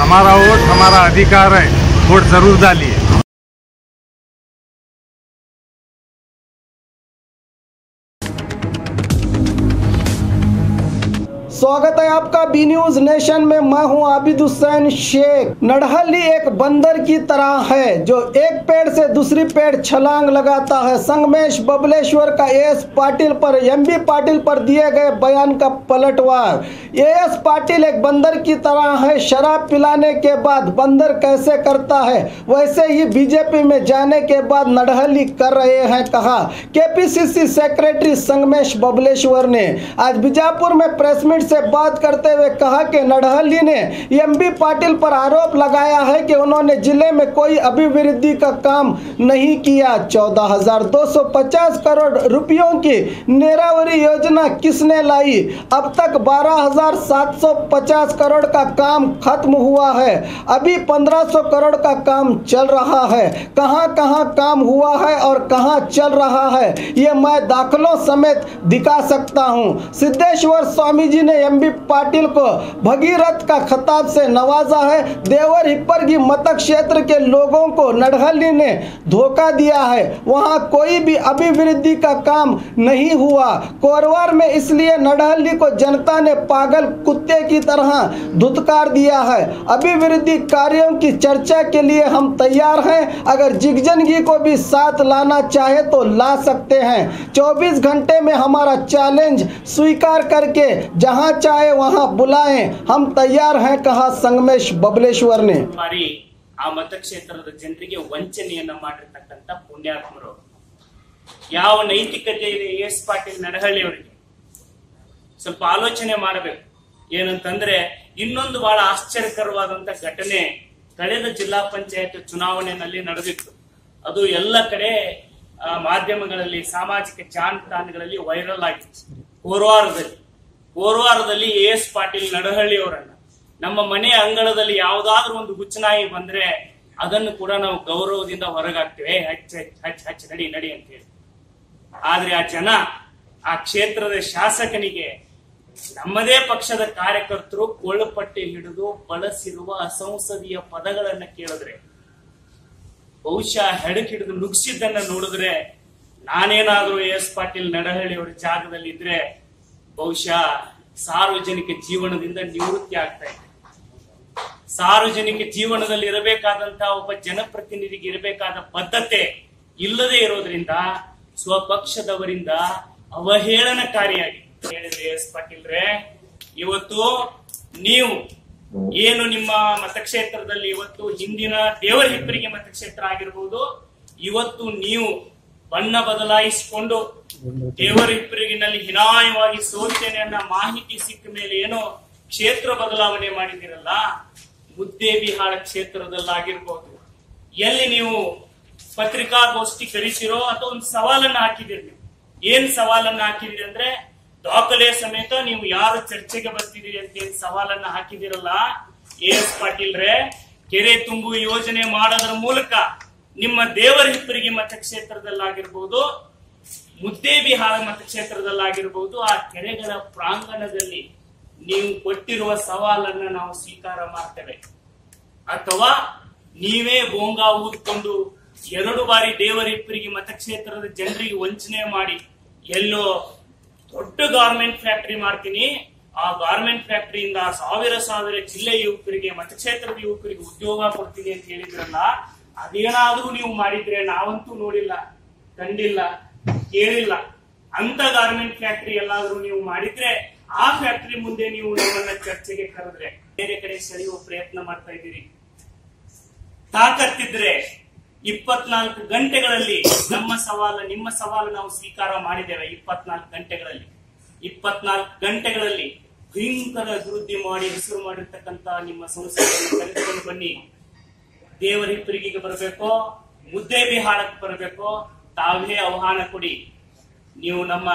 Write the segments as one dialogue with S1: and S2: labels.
S1: हमारा वोट हमारा अधिकार है, वोट जरूर डालिए।
S2: स्वागत है आपका बी न्यूज नेशन में। मैं हूं आबिद हुसैन शेख। नडहली एक बंदर की तरह है जो एक पेड़ से दूसरी पेड़ छलांग लगाता है। संगमेश बबलेश्वर का एएस पाटिल पर एमबी पाटिल पर दिए गए बयान का पलटवार। एएस पाटिल एक बंदर की तरह है, शराब पिलाने के बाद बंदर कैसे करता है वैसे ही बीजेपी में जाने के बाद नडहली कर रहे हैं, कहा केपीसीसी सेक्रेटरी संगमेश बबलेश्वर ने। आज बीजापुर में प्रेस मीट से बात करते हुए कहा कि नडहली ने एमबी पाटिल पर आरोप लगाया है कि उन्होंने जिले में कोई अभिवृद्धि का काम नहीं किया। 14,250 करोड़ रुपयों की नेरावरी योजना किसने लाई? अब तक 12,750 करोड़ का काम खत्म हुआ है, अभी 1,500 करोड़ का काम चल रहा है। कहां कहां काम हुआ है और कहां चल रहा है ये मैं दाखलों समेत दिखा सकता हूं। सिद्धेश्वर स्वामी जी ने एमबी पाटिल को भगीरथ का खिताब से नवाजा है। देवर हिप्परगी मत क्षेत्र के लोगों को नडहली ने धोखा दिया है, वहां कोई भी अभिवृद्धि का काम नहीं हुआ। कोरवार में इसलिए नडहली को जनता ने पागल कुत्ते की तरह धुतकार दिया है। अभिवृद्धि कार्यों की चर्चा के लिए हम तैयार हैं, अगर जिगजनगी को भी साथ लाना चाहे तो ला सकते हैं। 24 घंटे में हमारा चैलेंज स्वीकार करके जहां चाहे वहां बुलाएं, हम तैयार हैं, कहा संगमेश बबलेश्वर ने।
S3: आ मतक्षेत्ರದ ಜನರಿಗೆ ವಂಚನೆಯನ್ನ ಮಾಡಿರತಕ್ಕಂತ ಪುಣ್ಯಾತ್ಮರು ಯಾವ ನೈತಿಕತೆ ಇದೆ ಎಸ್ ಪಾಟೀಲ್ ನಡಹಳ್ಳಿ ಅವರಿಗೆ ಸ್ವಲ್ಪ ಆಲೋಚನೆ ಮಾಡಬೇಕು। ಏನಂತಂದ್ರೆ ಇನ್ನೊಂದು ಬಹಳ ಆಶ್ಚರ್ಯಕರವಾದಂತ ಘಟನೆ ಕಳೆದ ಜಿಲ್ಲಾ ಪಂಚಾಯತ್ ಚುನಾವಣೆಯಲ್ಲಿ ನಡೆದಿತ್ತು। ಅದು ಎಲ್ಲ ಕಡೆ ಮಾಧ್ಯಮಗಳಲ್ಲಿ ಸಾಮಾಜಿಕ ಜಾಲತಾಣಗಳಲ್ಲಿ ವೈರಲ್ ಆಗಿತ್ತು। ಕೋರವಾರದಲ್ಲಿ ಎಸ್ ಪಾಟೀಲ್ ನಡಹಳ್ಳಿ ಅವರನ್ನ ನಮ್ಮ ಮನೆ ಅಂಗಳದಲ್ಲಿ ಯಾವುದಾದ್ರೂ ಒಂದು ಗುಚ್ಚನಾಯಿ ಬಂದ್ರೆ ಅದನ್ನು ಕೂಡ ನಾವು ಗೌರವದಿಂದ ಹೊರಗಾಕ್ತೇವೆ, ಹಚ್ಚ ನಡಿ ನಡಿ ಅಂತ ಹೇಳಿ। ಆದ್ರೆ ಆ ಜನ ಆ ಕ್ಷೇತ್ರದ ಶಾಸಕನಿಗೆ ನಮ್ಮದೇ ಪಕ್ಷದ ಕಾರ್ಯಕರ್ತರು ಕೊಳ್ಳಪಟ್ಟಿ ಹಿಡಿದು ಬಳಸಿರುವ ಅಸಂಸದೀಯ ಪದಗಳನ್ನ ಕೇಳಿದ್ರೆ, ಬಹುಶಃ ಹೆಡಕ್ ಹಿಡಿದು ನುಗ್ಸಿದ್ದನ್ನ ನೋಡಿದ್ರೆ, ನಾನೇನಾದ್ರೂ ಎಸ್ ಪಾಟೀಲ್ ನಡಹಳ್ಳಿ ಅವರ ಜಾಗದಲ್ಲಿ ಇದ್ರೆ ಬಹುಶಃ ಸಾರ್ವಜನಿಕ ಜೀವನದಿಂದ ನಿವೃತ್ತಿ ಆಗ್ತಾ ಇದೆ। ಸಾರ್ವಜನಿಕ ಜೀವನದಲ್ಲಿ ಇರಬೇಕಾದಂತಹ ಒಬ್ಬ ಜನಪ್ರತಿನಿಧಿಗೆ ಇರಬೇಕಾದ ಬದ್ಧತೆ ಇಲ್ಲದೆ ಇರೋದ್ರಿಂದ ಸ್ವಪಕ್ಷದವರಿಂದ ಅವಹೇಳನಕಾರಿಯಾಗಿ ಹೇಳಿದ್ರೆ ಎಸ್ ಪಾಟೀಲ್ರೆ, ಇವತ್ತು ನೀವು ಏನು ನಿಮ್ಮ ಮತಕ್ಷೇತ್ರದಲ್ಲಿ ಇವತ್ತು ಹಿಂದಿನ ದೇವರ ಹಿಪ್ಪರಿಗೆ ಮತಕ್ಷೇತ್ರ ಆಗಿರ್ಬೋದು, ಇವತ್ತು ನೀವು ಬಣ್ಣ ಬದಲಾಯಿಸಿಕೊಂಡು ದೇವರ ಹಿಪ್ಪರಿಗಿನಲ್ಲಿ ಹೀನಾಯವಾಗಿ ಸೋಲ್ತೇನೆ ಅನ್ನೋ ಮಾಹಿತಿ ಸಿಕ್ಕ ಮೇಲೆ ಏನೋ ಕ್ಷೇತ್ರ ಬದಲಾವಣೆ ಮಾಡಿದಿರಲ್ಲ, ಮುದ್ದೇಬಿಹಾಳ ಕ್ಷೇತ್ರದಲ್ಲಾಗಿರ್ಬೋದು, ಎಲ್ಲಿ ನೀವು ಪತ್ರಿಕಾಗೋಷ್ಠಿ ಕರೆಸಿರೋ ಅಥವಾ ಒಂದು ಸವಾಲನ್ನ ಹಾಕಿದಿರಿ। ನೀವು ಏನ್ ಸವಾಲನ್ನ ಹಾಕಿದಿರಿ ಅಂದ್ರೆ, ದಾಖಲೆ ಸಮೇತ ನೀವು ಯಾರು ಚರ್ಚೆಗೆ ಬರ್ತಿದ್ದೀರಿ ಅಂತ ಏನ್ ಸವಾಲನ್ನ ಹಾಕಿದಿರಲ್ಲ, ಎಸ್ ಪಾಟೀಲ್ರೆ, ಕೆರೆ ತುಂಬು ಯೋಜನೆ ಮಾಡೋದ್ರ ಮೂಲಕ ನಿಮ್ಮ ದೇವರ ಹಿಪ್ಪರಿಗೆ ಮತಕ್ಷೇತ್ರದಲ್ಲಾಗಿರ್ಬೋದು, ಮುದ್ದೇಬಿಹಾಳ ಮತಕ್ಷೇತ್ರದಲ್ಲಾಗಿರ್ಬೋದು, ಆ ಕೆರೆಗಳ ಪ್ರಾಂಗಣದಲ್ಲಿ ನೀವು ಕೊಟ್ಟಿರುವ ಸವಾಲನ್ನ ನಾವು ಸ್ವೀಕಾರ ಮಾಡ್ತೇವೆ। ಅಥವಾ ನೀವೇ ಬೋಂಗಾ ಊದ್ಕೊಂಡು 2 ಬಾರಿ ದೇವರ ಹಿಪ್ಪರಿಗೆ ಮತಕ್ಷೇತ್ರದ ಜನರಿಗೆ ವಂಚನೆ ಮಾಡಿ ಎಲ್ಲೋ ದೊಡ್ಡ ಗಾರ್ಮೆಂಟ್ ಫ್ಯಾಕ್ಟರಿ ಮಾಡ್ತೀನಿ, ಆ ಗಾರ್ಮೆಂಟ್ ಫ್ಯಾಕ್ಟರಿಯಿಂದ ಸಾವಿರ ಜಿಲ್ಲೆ ಯುವಕರಿಗೆ ಮತಕ್ಷೇತ್ರದ ಯುವಕರಿಗೆ ಉದ್ಯೋಗ ಕೊಡ್ತೀನಿ ಅಂತ ಹೇಳಿದ್ರಲ್ಲ, ಅದೇನಾದ್ರೂ ನೀವು ಮಾಡಿದ್ರೆ ನಾವಂತೂ ನೋಡಿಲ್ಲ, ಕಂಡಿಲ್ಲ, ಕೇಳಿಲ್ಲ। ಅಂತ ಗಾರ್ಮೆಂಟ್ ಫ್ಯಾಕ್ಟರಿ ಎಲ್ಲಾದ್ರೂ ನೀವು ಮಾಡಿದ್ರೆ ಆ ಫ್ಯಾಕ್ಟರಿ ಮುಂದೆ ನೀವು ನಮ್ಮನ್ನ ಚರ್ಚೆಗೆ ಕರೆದ್ರೆ ಬೇರೆ ಕಡೆ ಸೆಳೆಯುವ ಪ್ರಯತ್ನ ಮಾಡ್ತಾ ಇದ್ದೀರಿ। ತಾಕತ್ತಿದ್ರೆ 24 ಗಂಟೆಗಳಲ್ಲಿ ನಿಮ್ಮ ಸವಾಲು ನಾವು ಸ್ವೀಕಾರ ಮಾಡಿದ್ದೇವೆ। 24 ಗಂಟೆಗಳಲ್ಲಿ ಭಯಂಕರ ಅಭಿವೃದ್ಧಿ ಮಾಡಿ ಹೆಸರು ಮಾಡಿರ್ತಕ್ಕಂತ ನಿಮ್ಮ ಸಂಸ್ಥೆಗಳನ್ನು ಕರೆದುಕೊಂಡು ಬನ್ನಿ। ದೇವರ ಹಿಪ್ಪರಿಗೆಗೆ ಬರಬೇಕೋ, ಮುದ್ದೇಬಿಹಾಳಕ್ಕೆ ಬರಬೇಕೋ, ತಾವೇ ಆಹ್ವಾನ ಕೊಡಿ। ನೀವು ನಮ್ಮ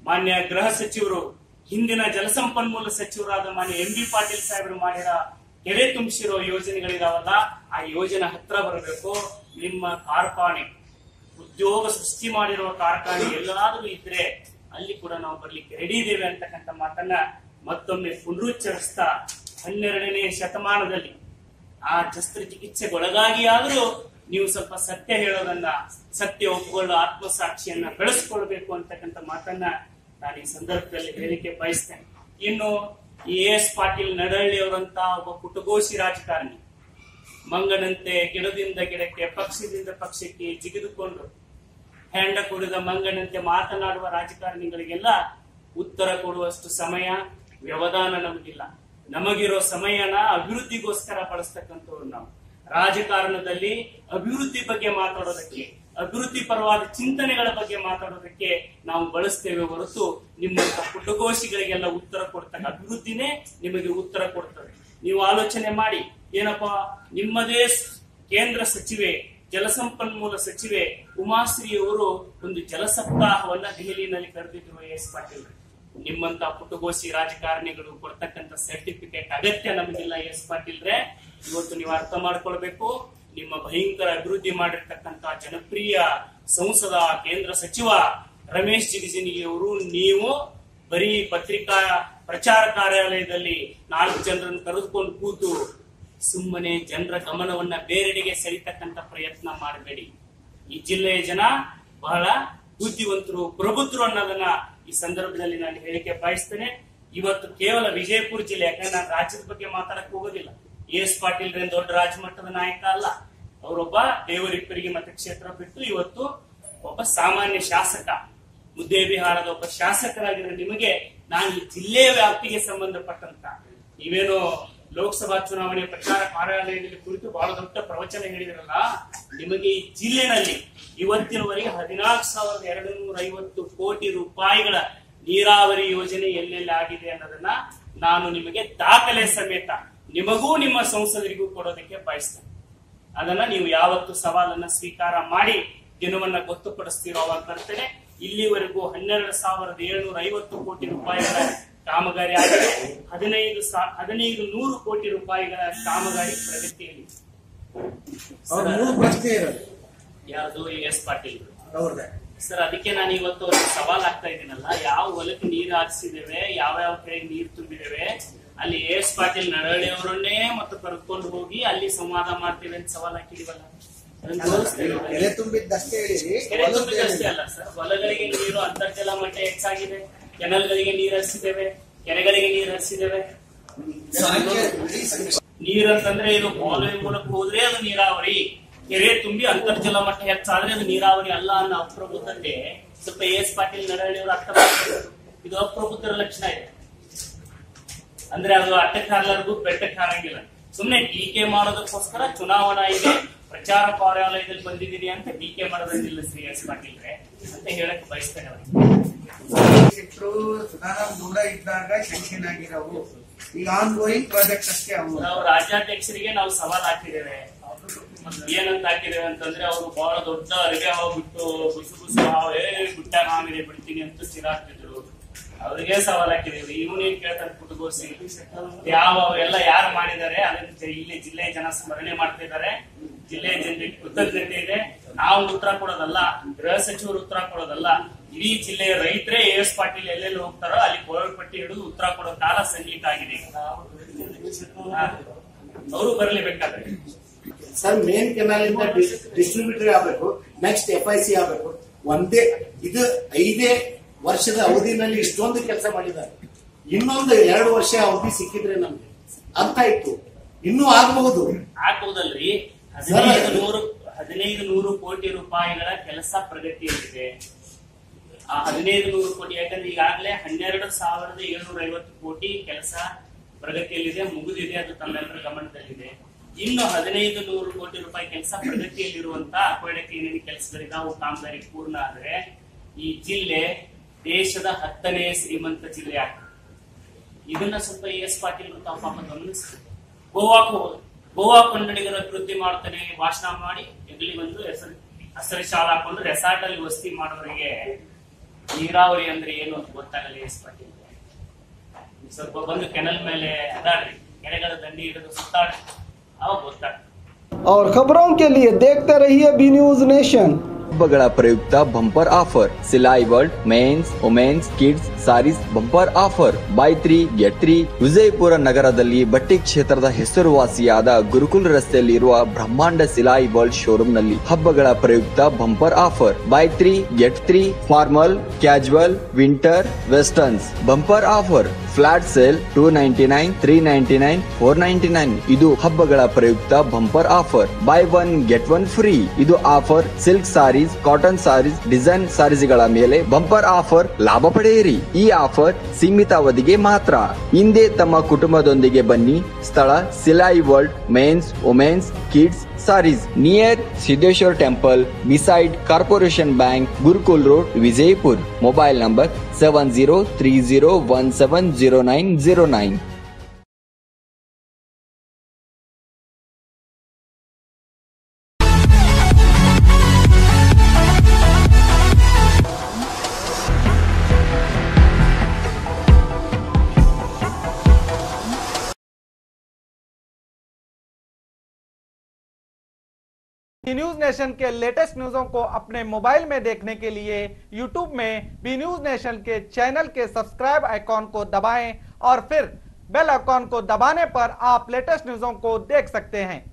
S3: ಮಾನ್ಯ ಗೃಹ ಸಚಿವರು, ಹಿಂದಿನ ಜಲಸಂಪನ್ಮೂಲ ಸಚಿವರಾದ ಮಾನ್ಯ ಎಂಬಿ ಪಾಟೀಲ್ ಸಾಹೇಬರು ಮಾಡಿರೋ ಕೆರೆ ತುಂಬಿಸಿರೋ ಯೋಜನೆಗಳಿದಾವಲ್ಲ, ಆ ಯೋಜನೆ ಹತ್ರ ಬರಬೇಕು। ನಿಮ್ಮ ಕಾರ್ಖಾನೆ, ಉದ್ಯೋಗ ಸೃಷ್ಟಿ ಮಾಡಿರುವ ಕಾರ್ಖಾನೆ ಎಲ್ಲಾದ್ರೂ ಇದ್ರೆ ಅಲ್ಲಿ ಕೂಡ ನಾವು ಬರ್ಲಿಕ್ಕೆ ರೆಡಿ ಇದ್ದೇವೆ ಅಂತಕ್ಕಂಥ ಮಾತನ್ನ ಮತ್ತೊಮ್ಮೆ ಪುನರುಚ್ಚರಿಸ್ತಾ, 12ನೇ ಶತಮಾನದಲ್ಲಿ ಆ ಶಸ್ತ್ರಚಿಕಿತ್ಸೆಗೆ ಒಳಗಾಗಿ ಆದ್ರೂ ನೀವು ಸ್ವಲ್ಪ ಸತ್ಯ ಹೇಳೋದನ್ನ, ಸತ್ಯ ಒಪ್ಪಿಕೊಳ್ಳೋ ಆತ್ಮಸಾಕ್ಷಿಯನ್ನ ಬೆಳೆಸ್ಕೊಳ್ಬೇಕು ಅಂತಕ್ಕಂಥ ಮಾತನ್ನ ನಾನು ಈ ಸಂದರ್ಭದಲ್ಲಿ ಹೇಳಿಕೆ ಬಯಸ್ತೇನೆ. ಇನ್ನು ಎಸ್ ಪಾಟೀಲ್ ನಡಹಳ್ಳಿ ಅವರಂತ ಒಬ್ಬ ಕುಟುಗೋಸಿ ರಾಜಕಾರಣಿ, ಮಂಗನಂತೆ ಗಿಡದಿಂದ ಗಿಡಕ್ಕೆ, ಪಕ್ಷದಿಂದ ಪಕ್ಷಕ್ಕೆ ಜಿಗಿದುಕೊಂಡು ಹೆಂಡ ಕುಡಿದ ಮಂಗನಂತೆ ಮಾತನಾಡುವ ರಾಜಕಾರಣಿಗಳಿಗೆಲ್ಲ ಉತ್ತರ ಕೊಡುವಷ್ಟು ಸಮಯ, ವ್ಯವಧಾನ ನಮಗಿಲ್ಲ. ನಮಗಿರೋ ಸಮಯನ ಅಭಿವೃದ್ಧಿಗೋಸ್ಕರ ಬಳಸ್ತಕ್ಕಂಥವ್ರು ನಾವು. ರಾಜಕಾರಣದಲ್ಲಿ ಅಭಿವೃದ್ಧಿ ಬಗ್ಗೆ ಮಾತಾಡೋದಕ್ಕೆ, ಅಭಿವೃದ್ಧಿ ಪರವಾದ ಚಿಂತನೆಗಳ ಬಗ್ಗೆ ಮಾತಾಡೋದಕ್ಕೆ ನಾವು ಬಳಸ್ತೇವೆ ಹೊರತು ನಿಮ್ಮಂತ ಪುಟಗೋಷಿಗಳಿಗೆಲ್ಲ ಉತ್ತರ ಕೊಡ್ತಕ್ಕ ಅಭಿವೃದ್ಧಿನೇ ನಿಮಗೆ ಉತ್ತರ ಕೊಡ್ತದೆ. ನೀವು ಆಲೋಚನೆ ಮಾಡಿ, ಏನಪ್ಪಾ ನಿಮ್ಮದೇ ಕೇಂದ್ರ ಸಚಿವೆ, ಜಲಸಂಪನ್ಮೂಲ ಸಚಿವೆ ಉಮಾಶ್ರೀ ಅವರು ಒಂದು ಜಲ ಸಪ್ತಾಹವನ್ನ ದೆಹಲಿಯಲ್ಲಿ ಕರೆದಿದ್ರು. ಎಸ್ ಪಾಟೀಲ್, ನಿಮ್ಮಂತ ಪುಟಗೋಸಿ ರಾಜಕಾರಣಿಗಳು ಕೊಡ್ತಕ್ಕಂಥ ಸರ್ಟಿಫಿಕೇಟ್ ಅಗತ್ಯ ನಮಗಿಲ್ಲ. ಎಸ್ ಪಾಟೀಲ್ರೆ, ಇವತ್ತು ನೀವು ಅರ್ಥ ಮಾಡ್ಕೊಳ್ಬೇಕು, ನಿಮ್ಮ ಭಯಂಕರ ಅಭಿವೃದ್ಧಿ ಮಾಡಿರ್ತಕ್ಕಂಥ ಜನಪ್ರಿಯ ಸಂಸದ ಕೇಂದ್ರ ಸಚಿವ ರಮೇಶ್ ಜಿಗಜಿಣಗಿ ಅವರು ನೀವು ಬರೀ ಪತ್ರಿಕಾ ಪ್ರಚಾರ ಕಾರ್ಯಾಲಯದಲ್ಲಿ 4 ಜನರನ್ನು ಕರೆದುಕೊಂಡು ಕೂತು ಸುಮ್ಮನೆ ಜನರ ಗಮನವನ್ನ ಬೇರೆಡೆಗೆ ಸೆಳೀತಕ್ಕಂಥ ಪ್ರಯತ್ನ ಮಾಡಬೇಡಿ. ಈ ಜಿಲ್ಲೆಯ ಜನ ಬಹಳ ಬುದ್ಧಿವಂತರು, ಪ್ರಬುದ್ಧರು ಅನ್ನೋದನ್ನ ಈ ಸಂದರ್ಭದಲ್ಲಿ ನಾನು ಹೇಳಿಕೆ ಬಯಸ್ತೇನೆ. ಇವತ್ತು ಕೇವಲ ವಿಜಯಪುರ ಜಿಲ್ಲೆ, ಯಾಕಂದ್ರೆ ನಾನು ರಾಜ್ಯದ ಬಗ್ಗೆ ಮಾತಾಡಕ್ ಹೋಗೋದಿಲ್ಲ. ಎಸ್ ಪಾಟೀಲ್ ದೊಡ್ಡ ರಾಜಮಟ್ಟದ ನಾಯಕ ಅಲ್ಲ, ಅವರೊಬ್ಬ ದೇವರಿಪ್ಪರಿಗೆ ಮತಕ್ಷೇತ್ರ ಬಿಟ್ಟು ಇವತ್ತು ಒಬ್ಬ ಸಾಮಾನ್ಯ ಶಾಸಕ, ಮುದ್ದೇಬಿಹಾರದ ಒಬ್ಬ ಶಾಸಕರಾಗಿರೋ ನಿಮಗೆ ನಾನು ಈ ಜಿಲ್ಲೆಯ ವ್ಯಾಪ್ತಿಗೆ ಸಂಬಂಧಪಟ್ಟಂತ, ನೀವೇನು ಲೋಕಸಭಾ ಚುನಾವಣೆ ಪ್ರಚಾರ ಕಾರ್ಯಾಲಯದಲ್ಲಿ ಕುರಿತು ಬಹಳ ದೊಡ್ಡ ಪ್ರವಚನ ಹೇಳಿದ್ರಲ್ಲ, ನಿಮಗೆ ಈ ಜಿಲ್ಲೆನಲ್ಲಿ ಇವತ್ತಿನವರೆಗೆ 14,250 ಕೋಟಿ ರೂಪಾಯಿಗಳ ನೀರಾವರಿ ಯೋಜನೆ ಎಲ್ಲೆಲ್ಲಿ ಆಗಿದೆ ಅನ್ನೋದನ್ನ ನಾನು ನಿಮಗೆ ದಾಖಲೆ ಸಮೇತ ನಿಮಗೂ ನಿಮ್ಮ ಸಂಸದರಿಗೂ ಕೊಡೋದಕ್ಕೆ ಬಯಸ್ತೇನೆ. ಅದನ್ನ ನೀವು ಯಾವತ್ತು ಸವಾಲನ್ನ ಸ್ವೀಕಾರ ಮಾಡಿ ದಿನವನ್ನ ಗೊತ್ತುಪಡಿಸ್ತೀರೋ ಅವಾಗ ಬರ್ತೇನೆ. ಇಲ್ಲಿವರೆಗೂ 12,750 ಕೋಟಿ ರೂಪಾಯಿಗಳ ಕಾಮಗಾರಿ ಆಗಿದೆ. 1,500 ಕೋಟಿ ರೂಪಾಯಿಗಳ ಕಾಮಗಾರಿ ಪ್ರಗತಿಯಲ್ಲಿ. ಯಾವುದು ಎಸ್ ಪಾಟೀಲ್ ಸರ್, ಅದಕ್ಕೆ ನಾನು ಇವತ್ತು ಸವಾಲ್ ಆಗ್ತಾ ಇದ್ದೀನಲ್ಲ, ಯಾವ ಹೊಲಕ್ಕೆ ನೀರು ಹಾಕಿಸಿದ್ದೇವೆ, ಯಾವ ಕಡೆ ನೀರು ತುಂಬಿದ್ದೇವೆ, ಅಲ್ಲಿ ಎಸ್ ಪಾಟೀಲ್ ನಡಹಳ್ಳಿ ಅವರನ್ನೇ ಮತ್ತು ಕರ್ಕೊಂಡು ಹೋಗಿ ಅಲ್ಲಿ ಸಂವಾದ ಮಾಡ್ತೇವೆ ಅಂತ ಸವಾಲ್ ಹಾಕಿದೀವಲ್ಲ.
S4: ಕೆರೆ ತುಂಬಿದ್ದಷ್ಟೇ
S3: ಅಲ್ಲ ಸರ್, ಹೊಲಗಳಿಗೆ ನೀರು, ಅಂತರ್ಜಲ ಮಟ್ಟ ಹೆಚ್ಚಾಗಿದೆ, ಕೆನಲ್ಗಳಿಗೆ ನೀರು ಹರಿಸಿದ್ದೇವೆ, ಕೆರೆಗಳಿಗೆ ನೀರು ಹರಿಸಿದ್ದೇವೆ. ನೀರಂತಂದ್ರೆ ಇದು ಕಾಲುವೆ ಮೂಲಕ ಹೋದ್ರೆ ಅದು ನೀರಾವರಿ, ಕೆರೆ ತುಂಬಿ ಅಂತರ್ಜಲ ಮಟ್ಟ ಹೆಚ್ಚಾದ್ರೆ ಅದು ನೀರಾವರಿ ಅಲ್ಲ ಅನ್ನೋ ಅಪ್ರಬುದ್ಧತೆ ಸ್ವಲ್ಪ ಎಸ್ ಪಾಟೀಲ್ ನಡಹಳ್ಳಿ ಅವರು ಅರ್ಥ ಮಾಡ್ತಾರೆ. ಇದು ಅಪ್ರಬುದ್ಧರ ಲಕ್ಷಣ ಇದೆ. ಅಂದ್ರೆ ಅದು ಅಟ್ಟಕ್ಕೆ ಹಾರ್ಲಾರ್ಗೂ ಬೆಟ್ಟಕ್ಕೆ ಹಾರಂಗಿಲ್ಲ. ಸುಮ್ನೆ ಟೀಕೆ ಮಾಡೋದಕ್ಕೋಸ್ಕರ ಚುನಾವಣಾ ಇದೆ, ಪ್ರಚಾರ ಕಾರ್ಯಾಲಯದಲ್ಲಿ ಬಂದಿದ್ದೀನಿ ಅಂತ ಟೀಕೆ ಮಾಡೋದಿಲ್ಲ ಶ್ರೀ ಎಸ್ ಪಾಟೀಲ್ರೆ ಅಂತ ಹೇಳಕ್ ಬಯಸ್ತೇನೆ.
S4: ಸದಾನಂದ ಗೌಡ ಇದ್ದಾಗ ಶಂಕ್ಷನ್ ಆಗಿರೋವು ಈಗ ಆನ್ ಗೋಯಿಂಗ್ ಪ್ರಾಜೆಕ್ಟ್ ಅಷ್ಟೇ.
S3: ನಾವು ರಾಜ್ಯಾಧ್ಯಕ್ಷರಿಗೆ ನಾವು ಸವಾಲ್ ಹಾಕಿದ್ದೇವೆ. ಏನಂತ ಹಾಕಿದ್ದೇವೆ ಅಂತಂದ್ರೆ, ಅವರು ಬಹಳ ದೊಡ್ಡ ಅರಿವೆ ಹೋಗ್ಬಿಟ್ಟು ಗುಸು ಹಾವೇ ಗುಟ್ಟಾಗ ಹಾವಿದೆ ಬಿಡ್ತೀನಿ ಅಂತ ಚಿರಾಗ್ತಿದ್ರು. ಅವ್ರಿಗೆ ಸವಾಲ್ ಹಾಕಿದ್ದೇವೆ. ಇವನೇನ್ ಕೇಳ್ತಾರೆ ಪುಟಗೋಸಿ, ಯಾವ ಅವರೆಲ್ಲ ಯಾರು ಮಾಡಿದ್ದಾರೆ ಅದನ್ನ ಇಲ್ಲಿ ಜಿಲ್ಲೆಯ ಜನ ಸ್ಮರಣೆ ಮಾಡ್ತಿದ್ದಾರೆ. ಜಿಲ್ಲೆಯ ಜನರಿಗೆ ಕೃತಜ್ಞತೆ ಇದೆ. ನಾವು ಉತ್ತರ ಕೊಡೋದಲ್ಲ, ಗೃಹ ಸಚಿವರು ಉತ್ತರ ಕೊಡೋದಲ್ಲ, ಇಡೀ ಜಿಲ್ಲೆಯ ರೈತರೇ ಎಸ್ ಪಾಟೀಲ್ ಎಲ್ಲೆಲ್ಲಿ ಹೋಗ್ತಾರೋ ಅಲ್ಲಿ ಗೋಳ್ ಪಟ್ಟಿ ಹಿಡಿದು ಉತ್ತರ ಕೊಡೋ ಕಾಲ ಸಂಗೀತ ಆಗಿದೆ. ಅವರು ಬರಲೇಬೇಕಾದ್ರೆ
S5: ಸರ್, ಮೇನ್ ಕೆನಾಲ್ ಇಂದ ಡಿಸ್ಟ್ರಿಬ್ಯೂಟರ್ ಆಗಬೇಕು, ನೆಕ್ಸ್ಟ್ FIC ಆಗಬೇಕು. ಒಂದೇ ಇದು 5 ವರ್ಷದ ಅವಧಿನಲ್ಲಿ ಇಷ್ಟೊಂದು ಕೆಲಸ ಮಾಡಿದ್ದಾರೆ. ಇನ್ನೊಂದು 2 ವರ್ಷ ಅವಧಿ ಸಿಕ್ಕಿದ್ರೆ ನಮ್ಗೆ ಅರ್ಥ ಇತ್ತು, ಇನ್ನೂ ಆಗ್ಬಹುದಲ್ರಿ. 1,500 ಕೋಟಿ ರೂಪಾಯಿಗಳ ಕೆಲಸ ಪ್ರಗತಿಯಲ್ಲಿದೆ. ಆ 1,500 ಕೋಟಿ, ಯಾಕಂದ್ರೆ ಈಗಾಗಲೇ 12,750 ಕೋಟಿ ಕೆಲಸ ಪ್ರಗತಿಯಲ್ಲಿದೆ, ಮುಗಿದಿದೆ, ಅದು ತಮ್ಮೆಲ್ಲರ ಗಮನದಲ್ಲಿದೆ. ಇನ್ನು 1,500 ಕೋಟಿ ರೂಪಾಯಿ ಕೆಲಸ ಪ್ರಗತಿಯಲ್ಲಿರುವಂತ ಅಕ್ವಾಡಕ್ಕೆ ಏನೇನು ಕೆಲಸಗಳಿದಾವು ಕಾಮಗಾರಿ ಪೂರ್ಣ ಆದ್ರೆ ಈ ಜಿಲ್ಲೆ ದೇಶದ 10ನೇ ಶ್ರೀಮಂತ ಜಿಲ್ಲೆ ಆಗ್ತದೆ. ಇದನ್ನ ಸ್ವಲ್ಪ ಎಸ್ ಪಾಟೀಲ್ ತಾವು ಪಾಪ ಗಮನಿಸ್ತಾರೆ. ಗೋವಾ ಕನ್ನಡಿಗರ ಅಭಿವೃದ್ಧಿ ಮಾಡ್ತಾನೆ ಭಾಷಣ ಮಾಡಿ ಎಲ್ಲಿ ಬಂದು ಹಸಿರು ಶಾಲ ಹಾಕೊಂಡು ರೆಸಾರ್ಟ್ ಅಲ್ಲಿ ವಸತಿ ಮಾಡೋರಿಗೆ ನೀರಾವರಿ ಅಂದ್ರೆ ಏನು ಅಂತ ಗೊತ್ತಾಗಲ್ಲ ಎಸ್ ಪಾಟೀಲ್. ಸ್ವಲ್ಪ ಬಂದು ಕೆನಲ್ ಮೇಲೆ ಅದಾಡ್ರಿ, ಕೆರೆಗಳ ದಂಡಿ ಹಿಡಿದು ಸುತ್ತಾಡ್ರಿ, ಅವಾಗ ಗೊತ್ತಾಗ್ತದೆ.
S2: और खबरों के लिए देखते रहिए बी न्यूज नेशन।
S6: ಹಬ್ಬಗಳ ಪ್ರಯುಕ್ತ bumper offer Silai world men's women's kids saris bumper offer buy 3 get 3 Vijayapura ನಗರದಲ್ಲಿ ಬಟ್ಟೆ ಕ್ಷೇತ್ರದ ಹೆಸರುವಾಸಿಯಾದ ಗುರುಕುಲ್ ರಸ್ತೆಯಲ್ಲಿ ಇರುವ ಬ್ರಹ್ಮಾಂಡ ಸಿಲಾಯಿ ವರ್ಲ್ಡ್ ಶೋರೂಮ್ ನಲ್ಲಿ ಹಬ್ಬಗಳ ಪ್ರಯುಕ್ತ bumper offer buy 3 get 3 formal casual winter westerns bumper offer flat sale 299 399 499 ಇದು ಹಬ್ಬಗಳ ಪ್ರಯುಕ್ತ bumper offer buy 1 get 1 free ಇದು offer silk saris cotton saris design saris ಗಳ ಮೇಲೆ ಬಂಪರ್ ಆಫರ್ ಲಾಭ ಪಡೆಯಿರಿ ಈ ಆಫರ್ ಸೀಮಿತ ಅವಧಿಗೆ ಮಾತ್ರ ಹಿಂದೆ ತಮ್ಮ ಕುಟುಂಬದೊಂದಿಗೆ ಬನ್ನಿ ಸ್ಥಳ Silai world men's women's kids saris near Siddheshwara temple beside corporation bank Gurukul road Vijayapura mobile number 7030170909
S2: B News Nation के लेटेस्ट न्यूज़ों को अपने मोबाइल में देखने के लिए यूट्यूब में बी न्यूज नेशन के चैनल के सब्सक्राइब आइकॉन को दबाएं और फिर बेल आइकॉन को दबाने पर आप लेटेस्ट न्यूज़ों को देख सकते हैं।